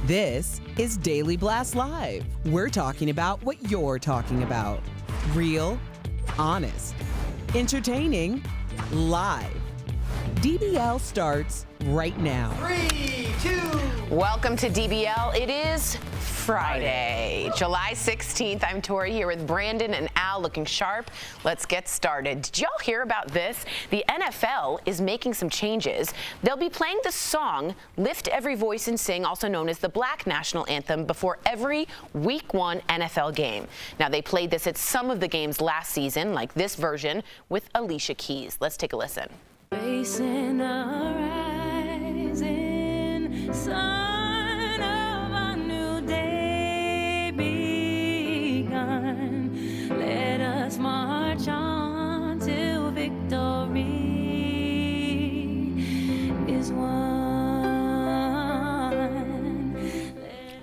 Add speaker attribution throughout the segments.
Speaker 1: This is Daily Blast Live. We're talking about what you're talking about. Real, honest, entertaining, live. DBL starts right now.
Speaker 2: 3, 2.
Speaker 3: Welcome to DBL. It is Friday, July 16th. I'm Tori here with Brandon and now, looking sharp. Let's get started. Did y'all hear about this? The NFL is making some changes. They'll be playing the song Lift Every Voice and Sing, also known as the Black National Anthem, before every Week 1 NFL game. Now, they played this at some of the games last season, like this version with Alicia Keys. Let's take a listen.
Speaker 4: Facing a rising sun of a new day begun. Let us march on till victory is won.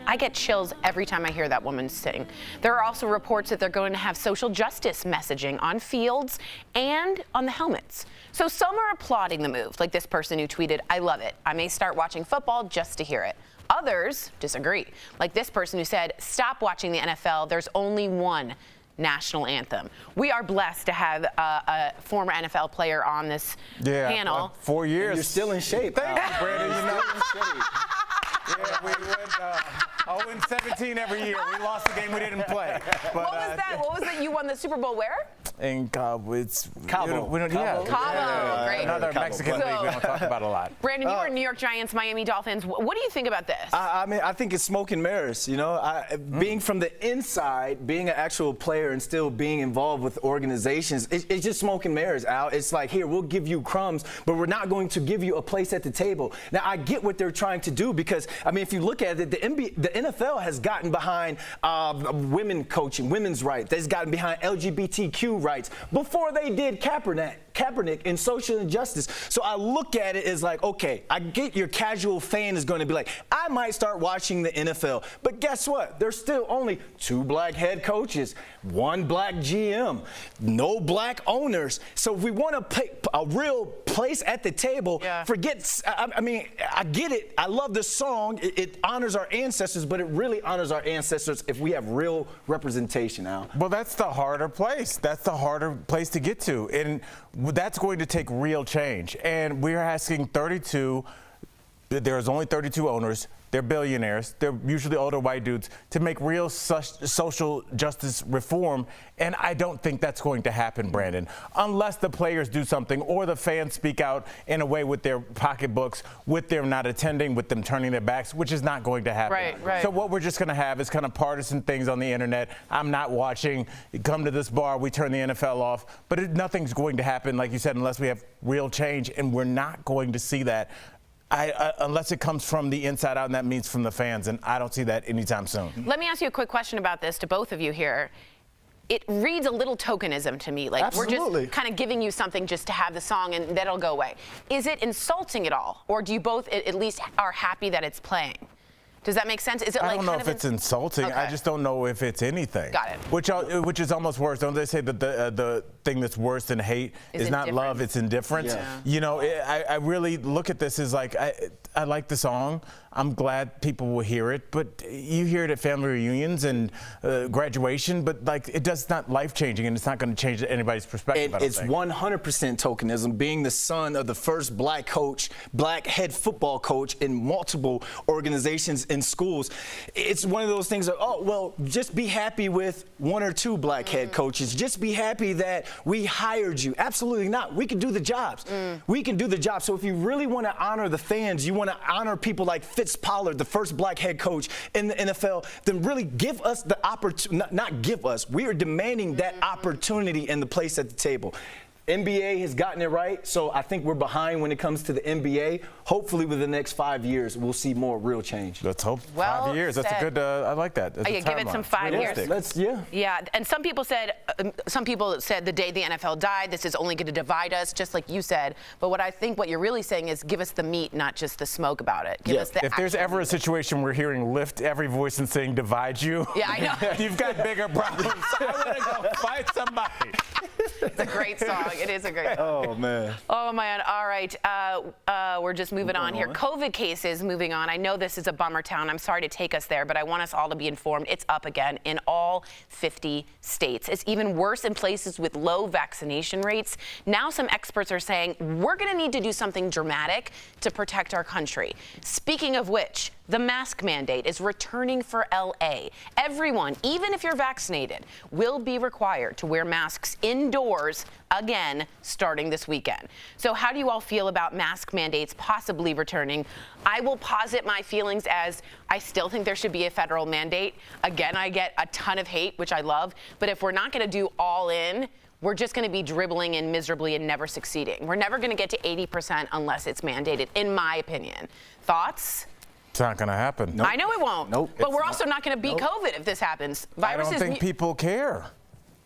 Speaker 3: I get chills every time I hear that woman sing. There are also reports that they're going to have social justice messaging on fields and on the helmets. So some are applauding the move, like this person who tweeted, "I love it. I may start watching football just to hear it." Others disagree, like this person who said, "Stop watching the NFL. There's only one national anthem." We are blessed to have a former NFL player on this panel.
Speaker 5: 4 years.
Speaker 2: And you're still in shape.
Speaker 5: Thank you, Brandon. You know, yeah, we went 0-17 every year. We lost the game we didn't play. But,
Speaker 3: What was that? What was that? You won the Super Bowl where?
Speaker 5: In Cabo. It's
Speaker 2: Cabo.
Speaker 5: We don't, yeah.
Speaker 3: Cabo, great.
Speaker 5: Another
Speaker 2: Cabo,
Speaker 5: Mexican
Speaker 3: but-
Speaker 5: league we don't talk about a lot.
Speaker 3: Brandon, you were New York Giants, Miami Dolphins. What do you think about this?
Speaker 2: I mean, I think it's smoke and mirrors. You know, being from the inside, being an actual player, and still being involved with organizations, it's just smoke and mirrors, Al. It's like, here, we'll give you crumbs, but we're not going to give you a place at the table. Now, I get what they're trying to do because, I mean, if you look at it, the NFL has gotten behind women coaching, women's rights. They've gotten behind LGBTQ rights before they did Kaepernick and social injustice. So I look at it as like, okay, I get your casual fan is going to be like, I might start watching the NFL, but guess what? There's still only 2 black head coaches, 1 black GM, no black owners. So if we want to pick a real place at the table, forget, I mean, I get it. I love this song. It honors our ancestors, but it really honors our ancestors if we have real representation, Al.
Speaker 5: Well, that's the harder place. That's the harder place to get to. And that's going to take real change. And we're asking 32, there's only 32 owners. They're billionaires. They're usually older white dudes to make real social justice reform. And I don't think that's going to happen, Brandon, unless the players do something or the fans speak out in a way with their pocketbooks, with them not attending, with them turning their backs, which is not going to happen.
Speaker 3: Right.
Speaker 5: So what we're just going to have is kind of partisan things on the internet. I'm not watching. Come to this bar, we turn the NFL off. But nothing's going to happen, like you said, unless we have real change. And we're not going to see that. Unless it comes from the inside out, and that means from the fans, and I don't see that anytime soon.
Speaker 3: Let me ask you a quick question about this to both of you here. It reads a little tokenism to me, like
Speaker 2: Absolutely.
Speaker 3: we're just kind of giving you something just to have the song and that'll go away. Is it insulting at all, or do you both at least are happy that it's playing? Does that make sense? Is it
Speaker 5: I
Speaker 3: like
Speaker 5: don't know
Speaker 3: kind
Speaker 5: if
Speaker 3: of
Speaker 5: it's insulting.
Speaker 3: Okay.
Speaker 5: I just don't know if it's anything.
Speaker 3: Got it.
Speaker 5: Which is almost worse. Don't they say that the thing that's worse than hate is not love, it's indifference?
Speaker 2: Yeah.
Speaker 5: You know, I really look at this as like, I like the song. I'm glad people will hear it, but you hear it at family reunions and graduation, but like it does not life-changing, and it's not going to change anybody's perspective.
Speaker 2: And it's 100% tokenism. Being the son of the first black head football coach in multiple organizations in schools, it's one of those things that, oh, well, just be happy with 1 or 2 black head coaches. Just be happy that we hired you. Absolutely not. We can do the jobs. We can do the job. So if you really want to honor the fans, you want to honor people like Pollard, the first black head coach in the NFL, then really give us the opportunity, not give us, we are demanding that opportunity and the place at the table. NBA has gotten it right, so I think we're behind when it comes to the NBA. Hopefully, within the next 5 years, we'll see more real change.
Speaker 5: Let's hope.
Speaker 3: Well
Speaker 5: 5 years. That's a good. I like that. That's
Speaker 3: yeah, give it some 5 years. Yeah, and some people said the day the NFL died, this is only going to divide us, just like you said. But what you're really saying is give us the meat, not just the smoke about it. Give us the
Speaker 5: if there's ever a situation where hearing lift every voice and saying divide you,
Speaker 3: yeah, I know.
Speaker 5: You've got bigger problems. I want to go fight somebody.
Speaker 3: It's a great song. It is a great song.
Speaker 2: Oh, man.
Speaker 3: Oh, man. All right. We're just moving on here. COVID cases moving on. I know this is a bummer town. I'm sorry to take us there, but I want us all to be informed. It's up again in all 50 states. It's even worse in places with low vaccination rates. Now some experts are saying we're going to need to do something dramatic to protect our country. Speaking of which, The mask mandate is returning for LA. Everyone, even if you're vaccinated, will be required to wear masks indoors again starting this weekend. So how do you all feel about mask mandates possibly returning? I will posit my feelings as I still think there should be a federal mandate. Again, I get a ton of hate, which I love, but if we're not going to do all in, we're just going to be dribbling in miserably and never succeeding. We're never going to get to 80% unless it's mandated, in my opinion. Thoughts?
Speaker 5: It's not going to happen.
Speaker 2: Nope.
Speaker 3: I know it won't.
Speaker 2: Nope.
Speaker 3: But we're also not going to beat COVID if this happens.
Speaker 5: I don't think people care.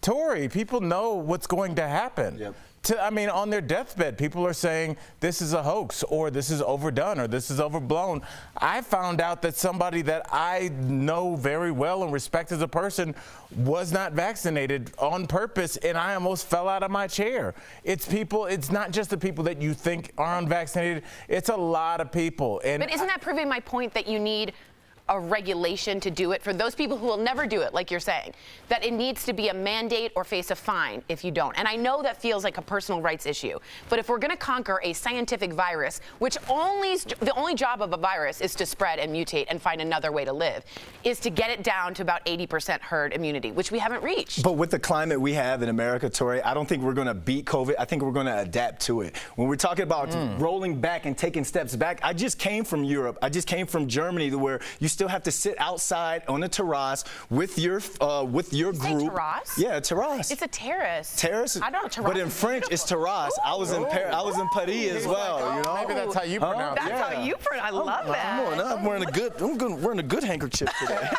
Speaker 5: Tori, people know what's going to happen.
Speaker 2: Yep.
Speaker 5: I mean, on their deathbed, people are saying this is a hoax, or this is overdone, or this is overblown. I found out that somebody that I know very well and respect as a person was not vaccinated on purpose, and I almost fell out of my chair. It's people, it's not just the people that you think are unvaccinated, it's a lot of people.
Speaker 3: But isn't that proving my point that you need a regulation to do it for those people who will never do it, like you're saying, that it needs to be a mandate or face a fine if you don't? And I know that feels like a personal rights issue, but if we're going to conquer a scientific virus, which the only job of a virus is to spread and mutate and find another way to live, is to get it down to about 80% herd immunity, which we haven't reached.
Speaker 2: But with the climate we have in America, Tori, I don't think we're going to beat COVID. I think we're going to adapt to it. When we're talking about rolling back and taking steps back, I just came from Europe. I just came from Germany, where you still have to sit outside on a terrace with your group.
Speaker 3: Terrace?
Speaker 2: Yeah, terrace.
Speaker 3: It's a terrace.
Speaker 2: Terrace.
Speaker 3: I don't know. Terrace.
Speaker 2: But in French, it's terrace. I was in Paris. I was in Paris as well. You know.
Speaker 5: Maybe that's how you pronounce it.
Speaker 3: That's how you pronounce. I love that.
Speaker 2: Come on, I'm wearing a good handkerchief today.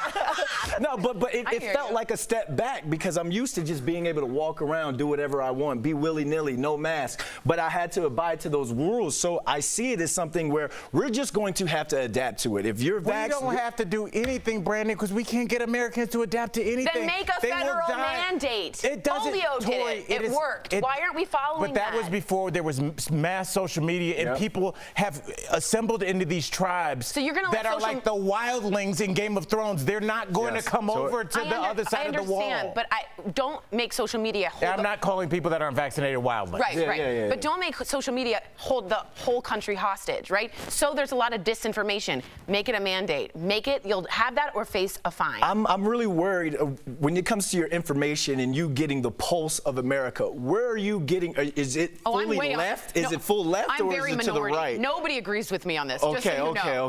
Speaker 2: No, but it felt like a step back because I'm used to just being able to walk around, do whatever I want, be willy-nilly, no mask. But I had to abide to those rules. So I see it as something where we're just going to have to adapt to it. If you're vaccinated,
Speaker 5: we don't have to do anything, Brandon, because we can't get Americans to adapt to anything.
Speaker 3: Then make a federal mandate.
Speaker 5: It doesn't.
Speaker 3: Polio
Speaker 5: Tori,
Speaker 3: did it. It worked. Why aren't we following that?
Speaker 5: But that was before there was mass social media, and people have assembled into these tribes
Speaker 3: so you're gonna
Speaker 5: that are like the wildlings in Game of Thrones. They're not going to come over to the other side of the wall.
Speaker 3: I understand, but don't make social media hold
Speaker 5: I'm not calling people that aren't vaccinated wildlings.
Speaker 3: Right. But don't make social media hold the whole country hostage, right? So there's a lot of disinformation. Make it a mandate. Make it, you'll have that or face a fine.
Speaker 2: I'm really worried when it comes to your information and you getting the pulse of America. Where are you getting? Is it fully left? Is it full left or is it to the right?
Speaker 3: Nobody agrees with me on this.
Speaker 2: Okay.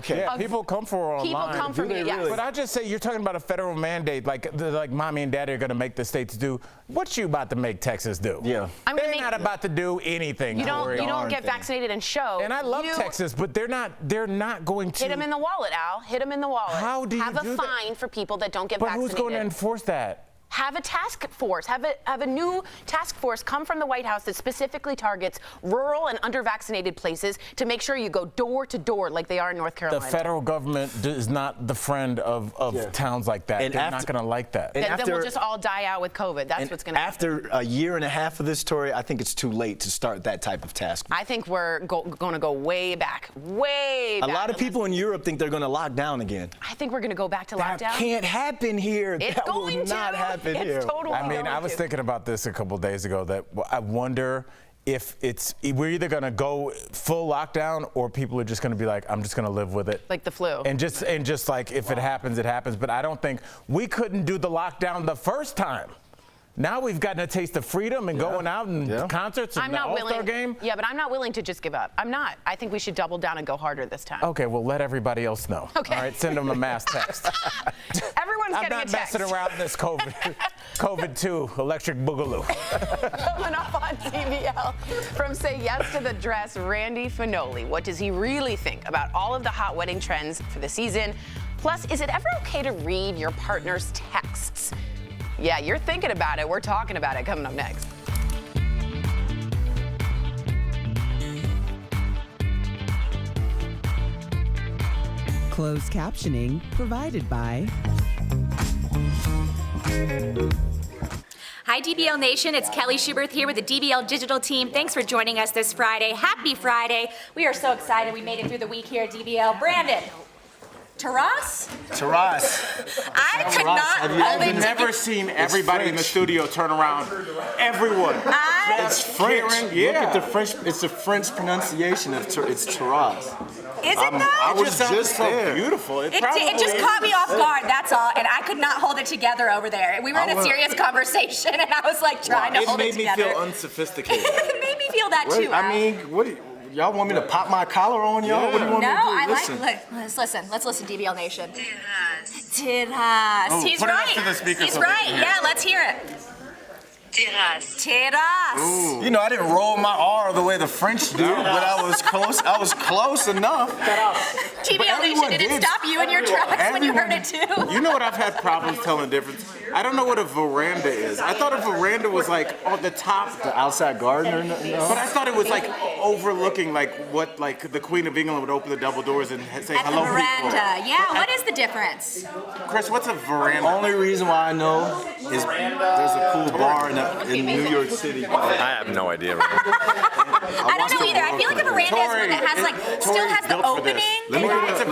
Speaker 5: Yeah, people come for online.
Speaker 3: People come for me, yes.
Speaker 5: But I just say you're talking about a federal mandate, like mommy and daddy are going to make the states do. What you about to make Texas do?
Speaker 2: Yeah.
Speaker 5: They're not about to do anything.
Speaker 3: You don't get vaccinated and show.
Speaker 5: And I love Texas, but they're not going to
Speaker 3: hit them in the wallet, Al. Hit them in the wallet.
Speaker 5: How do you
Speaker 3: have a fine for people that don't get vaccinated?
Speaker 5: But who's going to enforce that?
Speaker 3: Have a task force. Have a new task force come from the White House that specifically targets rural and under-vaccinated places to make sure you go door to door like they are in North Carolina.
Speaker 5: The federal government is not the friend of towns like that.
Speaker 2: And
Speaker 5: they're not going to like that.
Speaker 3: Then we'll just all die out with COVID. That's what's going to happen.
Speaker 2: After a year and a half of this, Tori, I think it's too late to start that type of task.
Speaker 3: I think we're going to go way back. Way back.
Speaker 2: A lot of people in Europe think they're going to lock down again.
Speaker 3: I think we're going to go back to lockdown.
Speaker 2: That can't happen here. That will not happen here.
Speaker 3: Totally
Speaker 5: I was thinking about this a couple days ago, that I wonder if we're either going to go full lockdown or people are just going to be like, I'm just going to live with it.
Speaker 3: Like the flu.
Speaker 5: And just like, if it happens, it happens. But I don't think we couldn't do the lockdown the first time. Now we've gotten a taste of freedom and going out and concerts and the All-Star game.
Speaker 3: Yeah, but I'm not willing to just give up. I'm not. I think we should double down and go harder this time.
Speaker 5: Okay, well, let everybody else know.
Speaker 3: Okay.
Speaker 5: All right, send them a mass text.
Speaker 3: Everyone's getting a text.
Speaker 5: I'm not messing around this COVID-2 electric boogaloo.
Speaker 3: Coming up on DBL, from Say Yes to the Dress, Randy Finoli. What does he really think about all of the hot wedding trends for the season? Plus, is it ever okay to read your partner's texts? Yeah, you're thinking about it. We're talking about it coming up next.
Speaker 1: Closed captioning provided by...
Speaker 6: Hi, DBL Nation. It's Kelly Schuberth here with the DBL Digital team. Thanks for joining us this Friday. Happy Friday. We are so excited we made it through the week here at DBL. Brandon. Terrace?
Speaker 2: Terrace.
Speaker 6: I could not hold it.
Speaker 5: I've never seen everybody in the studio turn around. Everyone.
Speaker 2: It's French.
Speaker 5: Yeah.
Speaker 2: Look at the French. It's the French pronunciation of it's terrace.
Speaker 6: Is it though?
Speaker 5: I was just
Speaker 7: so
Speaker 5: there.
Speaker 7: beautiful.
Speaker 6: It just caught me off guard, that's all, and I could not hold it together over there. We were in a serious conversation, and I was like trying to hold it together.
Speaker 7: It made me feel unsophisticated.
Speaker 6: It made me feel that too.
Speaker 2: I mean, what do y'all want me to pop my collar on y'all?
Speaker 7: Yeah.
Speaker 2: What do you want
Speaker 6: No,
Speaker 2: me to do?
Speaker 6: I
Speaker 2: Listen.
Speaker 6: let's listen, DBL Nation. Terrace.
Speaker 7: Oh,
Speaker 6: He's
Speaker 7: put it up
Speaker 6: right.
Speaker 7: to the speaker
Speaker 6: He's
Speaker 7: so they
Speaker 6: right.
Speaker 7: can hear.
Speaker 6: Yeah, let's hear it. Terrace.
Speaker 2: You know, I didn't roll my R the way the French do, but I was close. I was close enough.
Speaker 6: DBL Nation didn't stop you in your tracks when you heard it too.
Speaker 7: You know what I've had problems telling the difference? I don't know what a veranda is. I thought a veranda was like on the top.
Speaker 2: The outside garden or no?
Speaker 7: But I thought it was like overlooking like what like the Queen of England would open the double doors and say
Speaker 6: At the
Speaker 7: hello
Speaker 6: veranda.
Speaker 7: people.
Speaker 6: Yeah, what is the difference?
Speaker 7: Chris, what's a veranda?
Speaker 2: Only reason why I know is there's a cool bar in New York City.
Speaker 8: I have no idea.
Speaker 6: I don't know either. I feel like a veranda is one that has like still has the opening.
Speaker 2: Let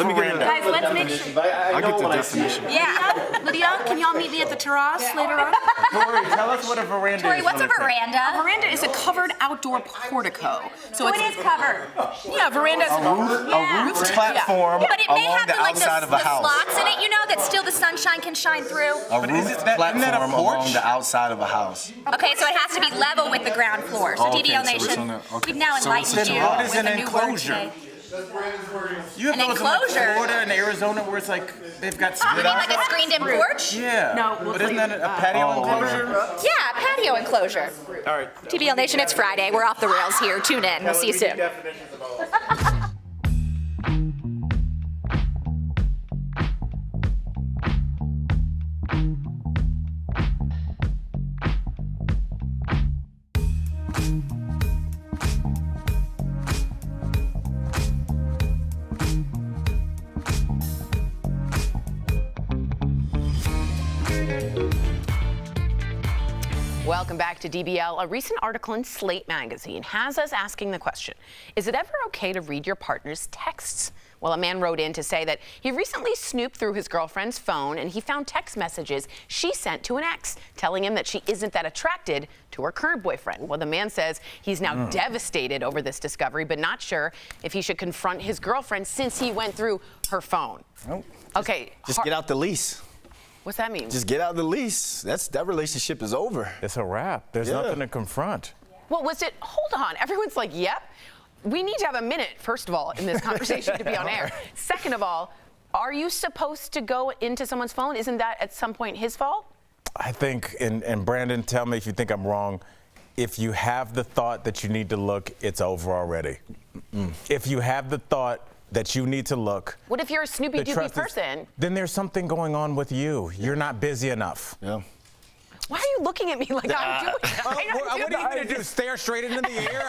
Speaker 2: me get it.
Speaker 6: Guys, let's make sure.
Speaker 2: I get the definition.
Speaker 6: Yeah.
Speaker 3: Lydia, can y'all meet me at the terrace later on?
Speaker 7: Tori, tell us what a veranda
Speaker 6: Tori,
Speaker 7: is.
Speaker 6: what's a veranda?
Speaker 3: A veranda is a covered outdoor portico.
Speaker 6: So it is covered.
Speaker 3: Yeah, verandas.
Speaker 2: A roof platform
Speaker 6: But it may
Speaker 2: along
Speaker 6: have
Speaker 2: the
Speaker 6: the, like
Speaker 2: outside
Speaker 6: the
Speaker 2: of a house.
Speaker 6: slots in it, you know, that still the sunshine can shine through.
Speaker 2: A
Speaker 7: But
Speaker 2: roof
Speaker 7: isn't that a
Speaker 2: platform
Speaker 7: porch?
Speaker 2: along the outside of a house.
Speaker 6: Okay, so it has to be level with the ground floor. So
Speaker 2: Oh, okay,
Speaker 6: DBL
Speaker 2: so it's
Speaker 6: Nation,
Speaker 2: on the- okay.
Speaker 6: we've now
Speaker 2: So it's
Speaker 6: enlightened
Speaker 2: a-
Speaker 6: you
Speaker 7: What is
Speaker 6: with
Speaker 7: an
Speaker 6: a new word
Speaker 7: enclosure?
Speaker 6: today.
Speaker 7: You have
Speaker 6: An
Speaker 7: those in like
Speaker 6: enclosure?
Speaker 7: Florida and Arizona where it's like they've got
Speaker 6: You
Speaker 7: split
Speaker 6: mean like a screened-in porch?
Speaker 7: Yeah.
Speaker 3: No,
Speaker 7: But isn't that a patio enclosure?
Speaker 6: Yeah, patio enclosure.
Speaker 7: All right.
Speaker 6: TBL Nation, it's Friday. We're off the rails here. Tune in. We'll see you soon.
Speaker 3: Welcome back to DBL. A recent article in Slate magazine has us asking the question, is it ever okay to read your partner's texts? Well, a man wrote in to say that he recently snooped through his girlfriend's phone and he found text messages she sent to an ex telling him that she isn't that attracted to her current boyfriend. Well, the man says he's now devastated over this discovery, but not sure if he should confront his girlfriend since he went through her phone.
Speaker 2: Nope.
Speaker 3: Okay.
Speaker 2: Just get out the lease.
Speaker 3: What's that mean?
Speaker 2: Just get out the lease. That relationship is over.
Speaker 5: It's a wrap. There's
Speaker 2: Yeah.
Speaker 5: nothing to confront.
Speaker 3: Well, was it, hold on, everyone's like, yep. We need to have a minute, first of all, in this conversation to be on air. Second of all, are you supposed to go into someone's phone? Isn't that at some point his fault?
Speaker 5: I think, and Brandon, tell me if you think I'm wrong, if you have the thought that you need to look, it's over already. If you have the thought that you need to look.
Speaker 3: What if you're a Snoopy Doopy person?
Speaker 5: Then there's something going on with you. You're not busy enough.
Speaker 2: Yeah.
Speaker 3: Why are you looking at me like I'm doing that?
Speaker 5: What are you going to do? Stare straight into the air?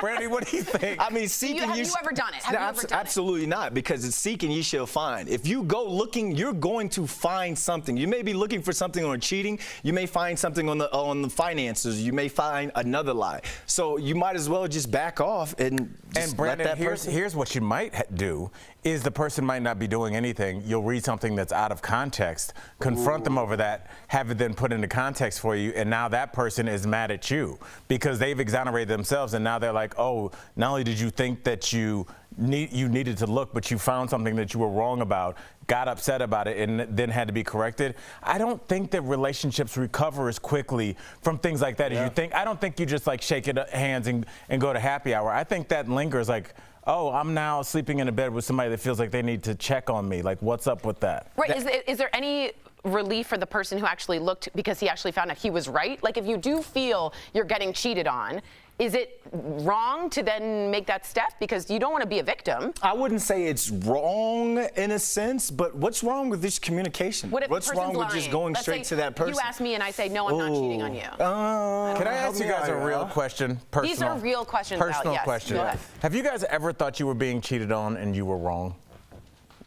Speaker 5: Brandy, what do you think?
Speaker 2: I mean, seeking
Speaker 3: Have you ever done it? Have you ever done it?
Speaker 2: Absolutely not, because it's seeking ye shall find. If you go looking, you're going to find something. You may be looking for something on cheating. You may find something on the finances. You may find another lie. So you might as well just back off and just
Speaker 5: And Brandon,
Speaker 2: let that person.
Speaker 5: here's what you might do is the person might not be doing anything. You'll read something that's out of context, confront them over that, have it then put into context for you, and now that person is mad at you because they've exonerated themselves, and now they're like, oh, not only did you think that you needed to look, but you found something that you were wrong about, got upset about it, and then had to be corrected. I don't think that relationships recover as quickly from things like that as you think. I don't think you just like shake hands and go to happy hour. I think that lingers like, oh, I'm now sleeping in a bed with somebody that feels like they need to check on me. Like, what's up with that?
Speaker 3: Right, is there any relief for the person who actually looked because he actually found out he was right? Like, if you do feel you're getting cheated on, is it wrong to then make that step? Because you don't want to be a victim.
Speaker 2: I wouldn't say it's wrong in a sense, but what's wrong with this communication?
Speaker 3: What if the
Speaker 2: what's
Speaker 3: person's
Speaker 2: wrong with
Speaker 3: lying?
Speaker 2: just going
Speaker 3: Let's
Speaker 2: straight
Speaker 3: say
Speaker 2: to that person?
Speaker 3: You ask me and I say, no, I'm not cheating on you.
Speaker 5: Can I ask you guys a real question? Personal.
Speaker 3: These are real questions, Al,
Speaker 5: Personal
Speaker 3: yes.
Speaker 5: question.
Speaker 3: Go ahead.
Speaker 5: Have you guys ever thought you were being cheated on and you were wrong?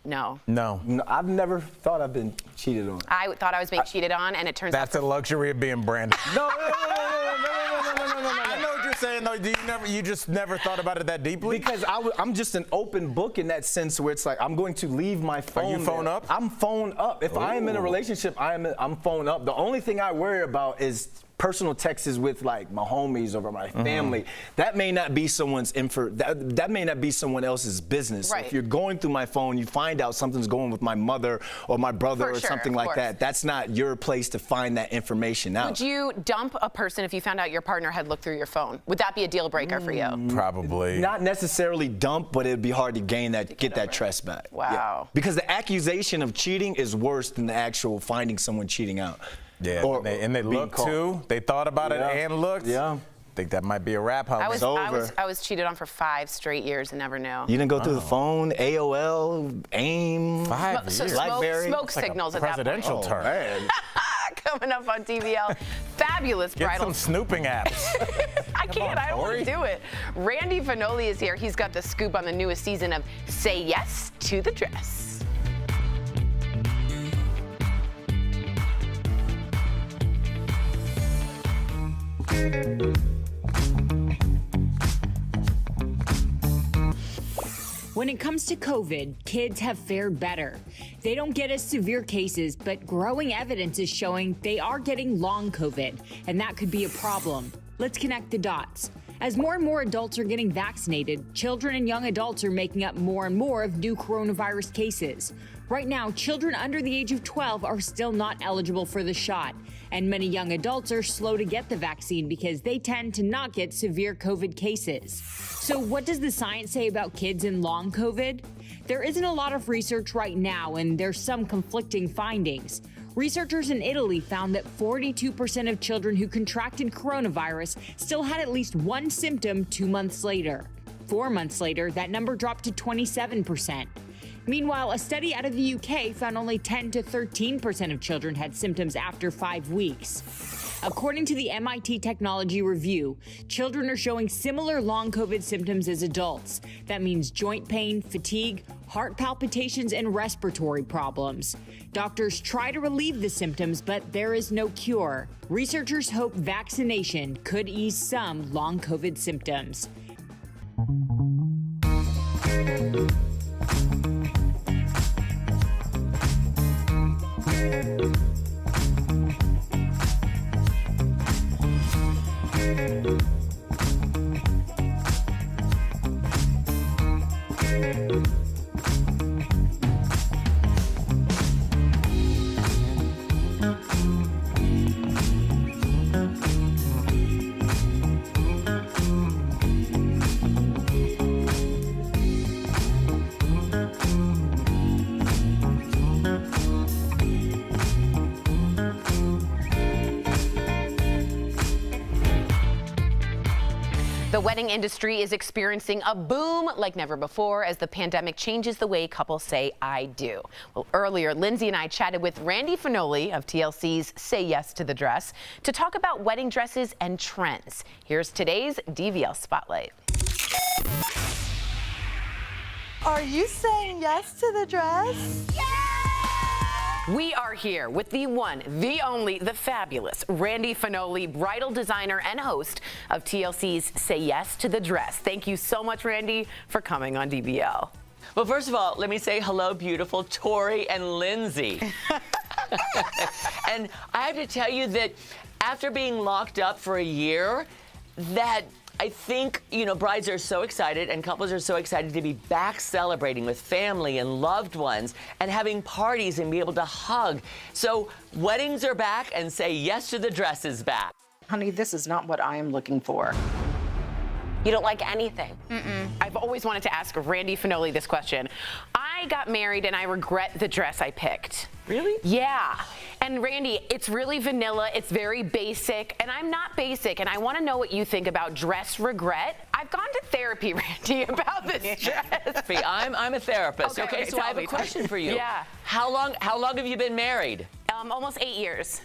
Speaker 3: No.
Speaker 5: No.
Speaker 2: No, I've never thought I've been cheated on.
Speaker 3: I thought I was being cheated on, and it turns out.
Speaker 5: That's the luxury of being Brandon.
Speaker 2: No.
Speaker 5: I know what you're saying, though. You just never thought about it that deeply?
Speaker 2: Because I'm just an open book in that sense where it's like I'm going to leave my phone.
Speaker 5: Are you phone
Speaker 2: there.
Speaker 5: up?
Speaker 2: I'm phone up. If I am in a relationship, I'm phone up. The only thing I worry about is personal texts with like my homies or my family. That may not be someone's that may not be someone else's business.
Speaker 3: Right.
Speaker 2: So if you're going through my phone, you find out something's going with my mother or my brother or something like that. That's not your place to find that information out.
Speaker 3: Would you dump a person if you found out your partner had looked through your phone? Would that be a deal breaker for you?
Speaker 5: Probably.
Speaker 2: Not necessarily dump, but it'd be hard to gain that, get that trust back.
Speaker 3: Wow.
Speaker 2: Yeah. Because the accusation of cheating is worse than the actual finding someone cheating out.
Speaker 5: Yeah, and they looked too. They thought about it and looked.
Speaker 2: Yeah.
Speaker 5: I think that might be a wrap, homie.
Speaker 3: I was cheated on for 5 straight years and never knew.
Speaker 2: You didn't go through the phone, AOL, AIM,
Speaker 5: 5 years.
Speaker 3: So
Speaker 2: BlackBerry.
Speaker 3: smoke signals
Speaker 5: like a
Speaker 3: at that point.
Speaker 5: presidential term.
Speaker 2: Man.
Speaker 3: Coming up on DBL, fabulous
Speaker 5: Get
Speaker 3: bridal.
Speaker 5: some snooping apps.
Speaker 3: I can't. I don't want to do it. Randy Finoli is here. He's got the scoop on the newest season of Say Yes to the Dress.
Speaker 8: When it comes to COVID, kids have fared better. They don't get as severe cases, but growing evidence is showing they are getting long COVID, and that could be a problem. Let's connect the dots. As more and more adults are getting vaccinated, children and young adults are making up more and more of new coronavirus cases. Right now, children under the age of 12 are still not eligible for the shot, and many young adults are slow to get the vaccine because they tend to not get severe COVID cases. So what does the science say about kids in long COVID? There isn't a lot of research right now, and there's some conflicting findings. Researchers in Italy found that 42% of children who contracted coronavirus still had at least one symptom 2 months later. 4 months later, that number dropped to 27%. Meanwhile, a study out of the UK found only 10 to 13% of children had symptoms after 5 weeks. According to the MIT Technology Review, children are showing similar long COVID symptoms as adults. That means joint pain, fatigue, heart palpitations, and respiratory problems. Doctors try to relieve the symptoms, but there is no cure. Researchers hope vaccination could ease some long COVID symptoms.
Speaker 3: The wedding industry is experiencing a boom like never before as the pandemic changes the way couples say I do. Well, earlier, Lindsay and I chatted with Randy Finoli of TLC's Say Yes to the Dress to talk about wedding dresses and trends. Here's today's DBL Spotlight.
Speaker 9: Are you saying yes to the dress?
Speaker 3: We are here with the one, the only, the fabulous Randy Finoli, bridal designer and host of TLC's Say Yes to the Dress. Thank you so much, Randy, for coming on DBL.
Speaker 10: Well, first of all, let me say hello, beautiful Tori and Lindsay. And I have to tell you that after being locked up for a year, that I think, brides are so excited and couples are so excited to be back celebrating with family and loved ones and having parties and be able to hug. So weddings are back and Say Yes to the Dress is back.
Speaker 11: Honey, this is not what I am looking for.
Speaker 3: You don't like anything? I've always wanted to ask Randy Finoli this question. I got married and I regret the dress I picked.
Speaker 10: Really?
Speaker 3: Yeah. And Randy, it's really vanilla, it's very basic, and I'm not basic, and I want to know what you think about dress regret. I've gone to therapy, Randy, about this dress.
Speaker 10: I'm a therapist. Okay, so I have a question for you.
Speaker 3: Yeah.
Speaker 10: How long have you been married?
Speaker 3: Almost 8 years.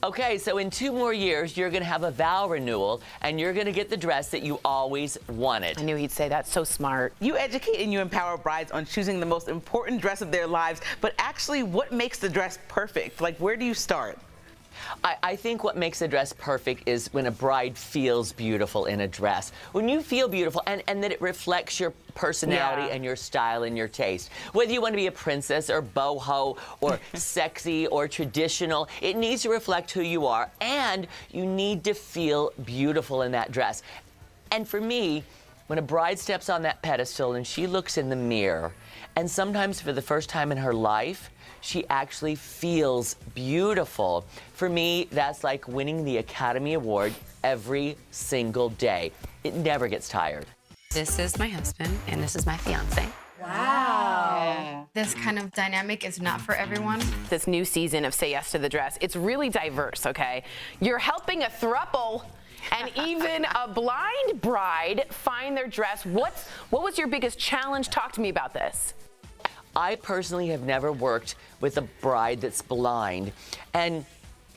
Speaker 10: Okay, so in 2 more years, you're going to have a vow renewal, and you're going to get the dress that you always wanted.
Speaker 3: I knew he'd say that. So smart.
Speaker 11: You educate and you empower brides on choosing the most important dress of their lives, but actually, what makes the dress perfect? Like, where do you start?
Speaker 10: I think what makes a dress perfect is when a bride feels beautiful in a dress. When you feel beautiful and that it reflects your personality and your style and your taste. Whether you want to be a princess or boho or sexy or traditional, it needs to reflect who you are, and you need to feel beautiful in that dress. And for me, when a bride steps on that pedestal and she looks in the mirror, and sometimes for the first time in her life, she actually feels beautiful. For me, that's like winning the Academy Award every single day. It never gets tired.
Speaker 12: This is my husband, and this is my fiance.
Speaker 3: Wow.
Speaker 12: This kind of dynamic is not for everyone.
Speaker 3: This new season of Say Yes to the Dress, it's really diverse, okay? You're helping a throuple and even a blind bride find their dress. What was your biggest challenge? Talk to me about this.
Speaker 10: I personally have never worked with a bride that's blind, and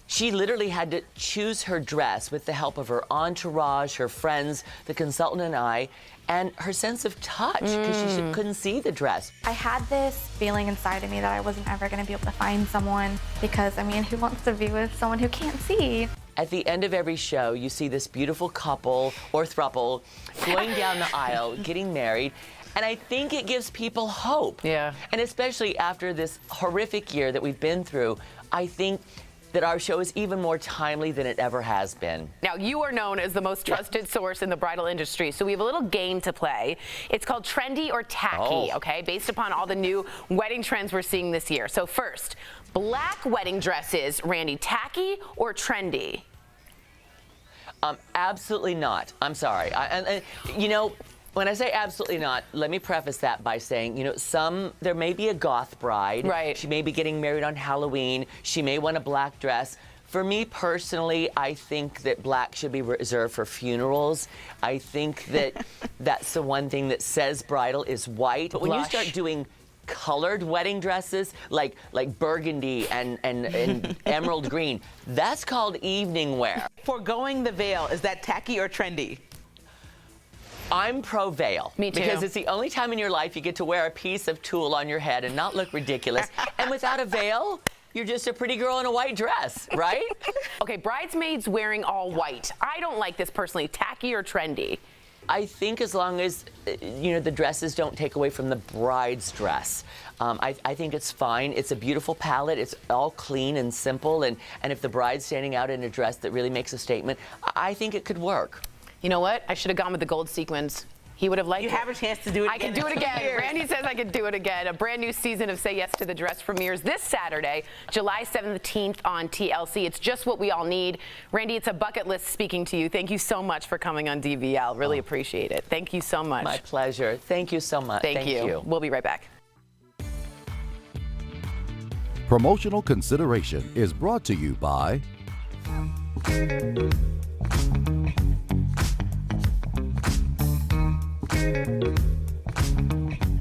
Speaker 10: she literally had to choose her dress with the help of her entourage, her friends, the consultant and I, and her sense of touch, because she couldn't see the dress.
Speaker 13: I had this feeling inside of me that I wasn't ever going to be able to find someone, because, I mean, who wants to be with someone who can't see?
Speaker 10: At the end of every show, you see this beautiful couple or throuple going down the aisle, getting married, and I think it gives people hope.
Speaker 3: Yeah.
Speaker 10: And especially after this horrific year that we've been through, I think that our show is even more timely than it ever has been.
Speaker 3: Now, you are known as the most trusted source in the bridal industry, so we have a little game to play. It's called Trendy or Tacky, okay, based upon all the new wedding trends we're seeing this year. So first, black wedding dresses, Randy, tacky or trendy?
Speaker 10: Absolutely not. I'm sorry. You know, when I say absolutely not, let me preface that by saying, you know, there may be a goth bride.
Speaker 3: Right.
Speaker 10: She may be getting married on Halloween. She may want a black dress. For me personally, I think that black should be reserved for funerals. I think that that's the one thing that says bridal is white. But when you start doing colored wedding dresses, like burgundy and emerald green, that's called evening wear.
Speaker 11: Foregoing the veil, is that tacky or trendy?
Speaker 10: I'm pro veil.
Speaker 3: Me too.
Speaker 10: Because it's the only time in your life you get to wear a piece of tulle on your head and not look ridiculous. And without a veil, you're just a pretty girl in a white dress, right?
Speaker 3: Okay, bridesmaids wearing all white. I don't like this personally. Tacky or trendy?
Speaker 10: I think as long as, you know, the dresses don't take away from the bride's dress. I think it's fine. It's a beautiful palette. It's all clean and simple. And if the bride's standing out in a dress that really makes a statement, I think it could work.
Speaker 3: You know what? I should have gone with the gold sequins. He would have liked it.
Speaker 11: You have a chance to do it again.
Speaker 3: I can do it again. Randy says I can do it again. A brand new season of Say Yes to the Dress premieres this Saturday, July 17th on TLC. It's just what we all need. Randy, it's a bucket list speaking to you. Thank you so much for coming on DBL. Really appreciate it. Thank you so much.
Speaker 10: My pleasure. Thank you so much.
Speaker 3: Thank you. We'll be right back.
Speaker 14: Promotional consideration is brought to you by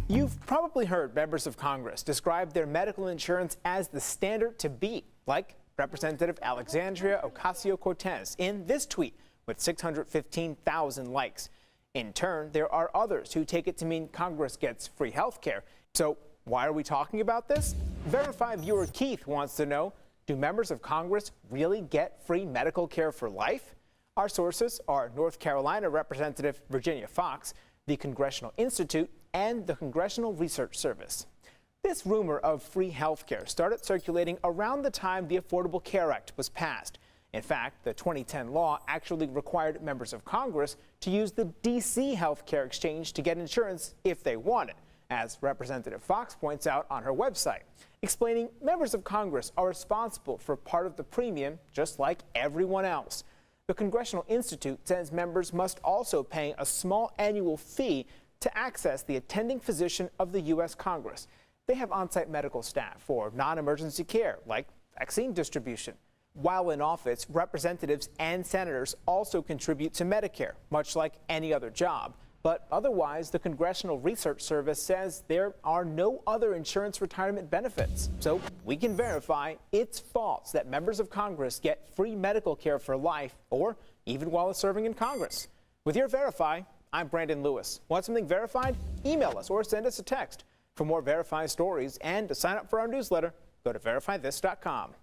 Speaker 15: You've probably heard members of Congress describe their medical insurance as the standard to beat, like Representative Alexandria Ocasio-Cortez in this tweet with 615,000 likes. In turn, there are others who take it to mean Congress gets free health care. So why are we talking about this? Verify viewer Keith wants to know, do members of Congress really get free medical care for life? Our sources are North Carolina Representative Virginia Fox, the Congressional Institute, and the Congressional Research Service. This rumor of free health care started circulating around the time the Affordable Care Act was passed. In fact, the 2010 law actually required members of Congress to use the D.C. health care exchange to get insurance if they want it, as Representative Fox points out on her website, explaining members of Congress are responsible for part of the premium just like everyone else. The Congressional Institute says members must also pay a small annual fee to access the attending physician of the U.S. Congress. They have on-site medical staff for non-emergency care, like vaccine distribution. While in office, representatives and senators also contribute to Medicare, much like any other job. But otherwise, the Congressional Research Service says there are no other insurance retirement benefits. So we can verify it's false that members of Congress get free medical care for life or even while serving in Congress. With your Verify, I'm Brandon Lewis. Want something verified? Email us or send us a text. For more Verify stories and to sign up for our newsletter, go to verifythis.com.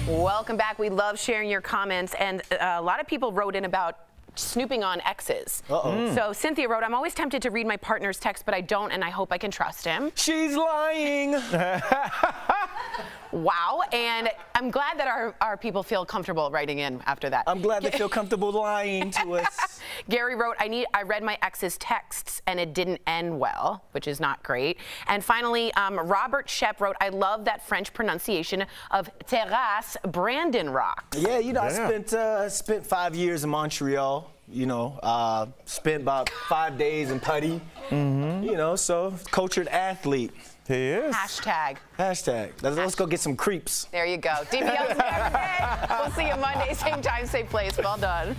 Speaker 3: Welcome back. We love sharing your comments, and a lot of people wrote in about snooping on exes. So Cynthia wrote, I'm always tempted to read my partner's text, but I don't, and I hope I can trust him.
Speaker 2: She's lying.
Speaker 3: Wow, and I'm glad that our people feel comfortable writing in after that.
Speaker 2: I'm glad they feel comfortable lying to us.
Speaker 3: Gary wrote, I read my ex's texts and it didn't end well, which is not great. And finally, Robert Shep wrote, I love that French pronunciation of terrasse Brandon rocks.
Speaker 2: Yeah, you know, I spent 5 years in Montreal. You know, spent about 5 days in Putty. You know, so cultured athlete.
Speaker 5: He is.
Speaker 3: Hashtag.
Speaker 2: Let's go get some creeps.
Speaker 3: There you go. DBL's Never Day. We'll see you Monday, same time, same place. Well done.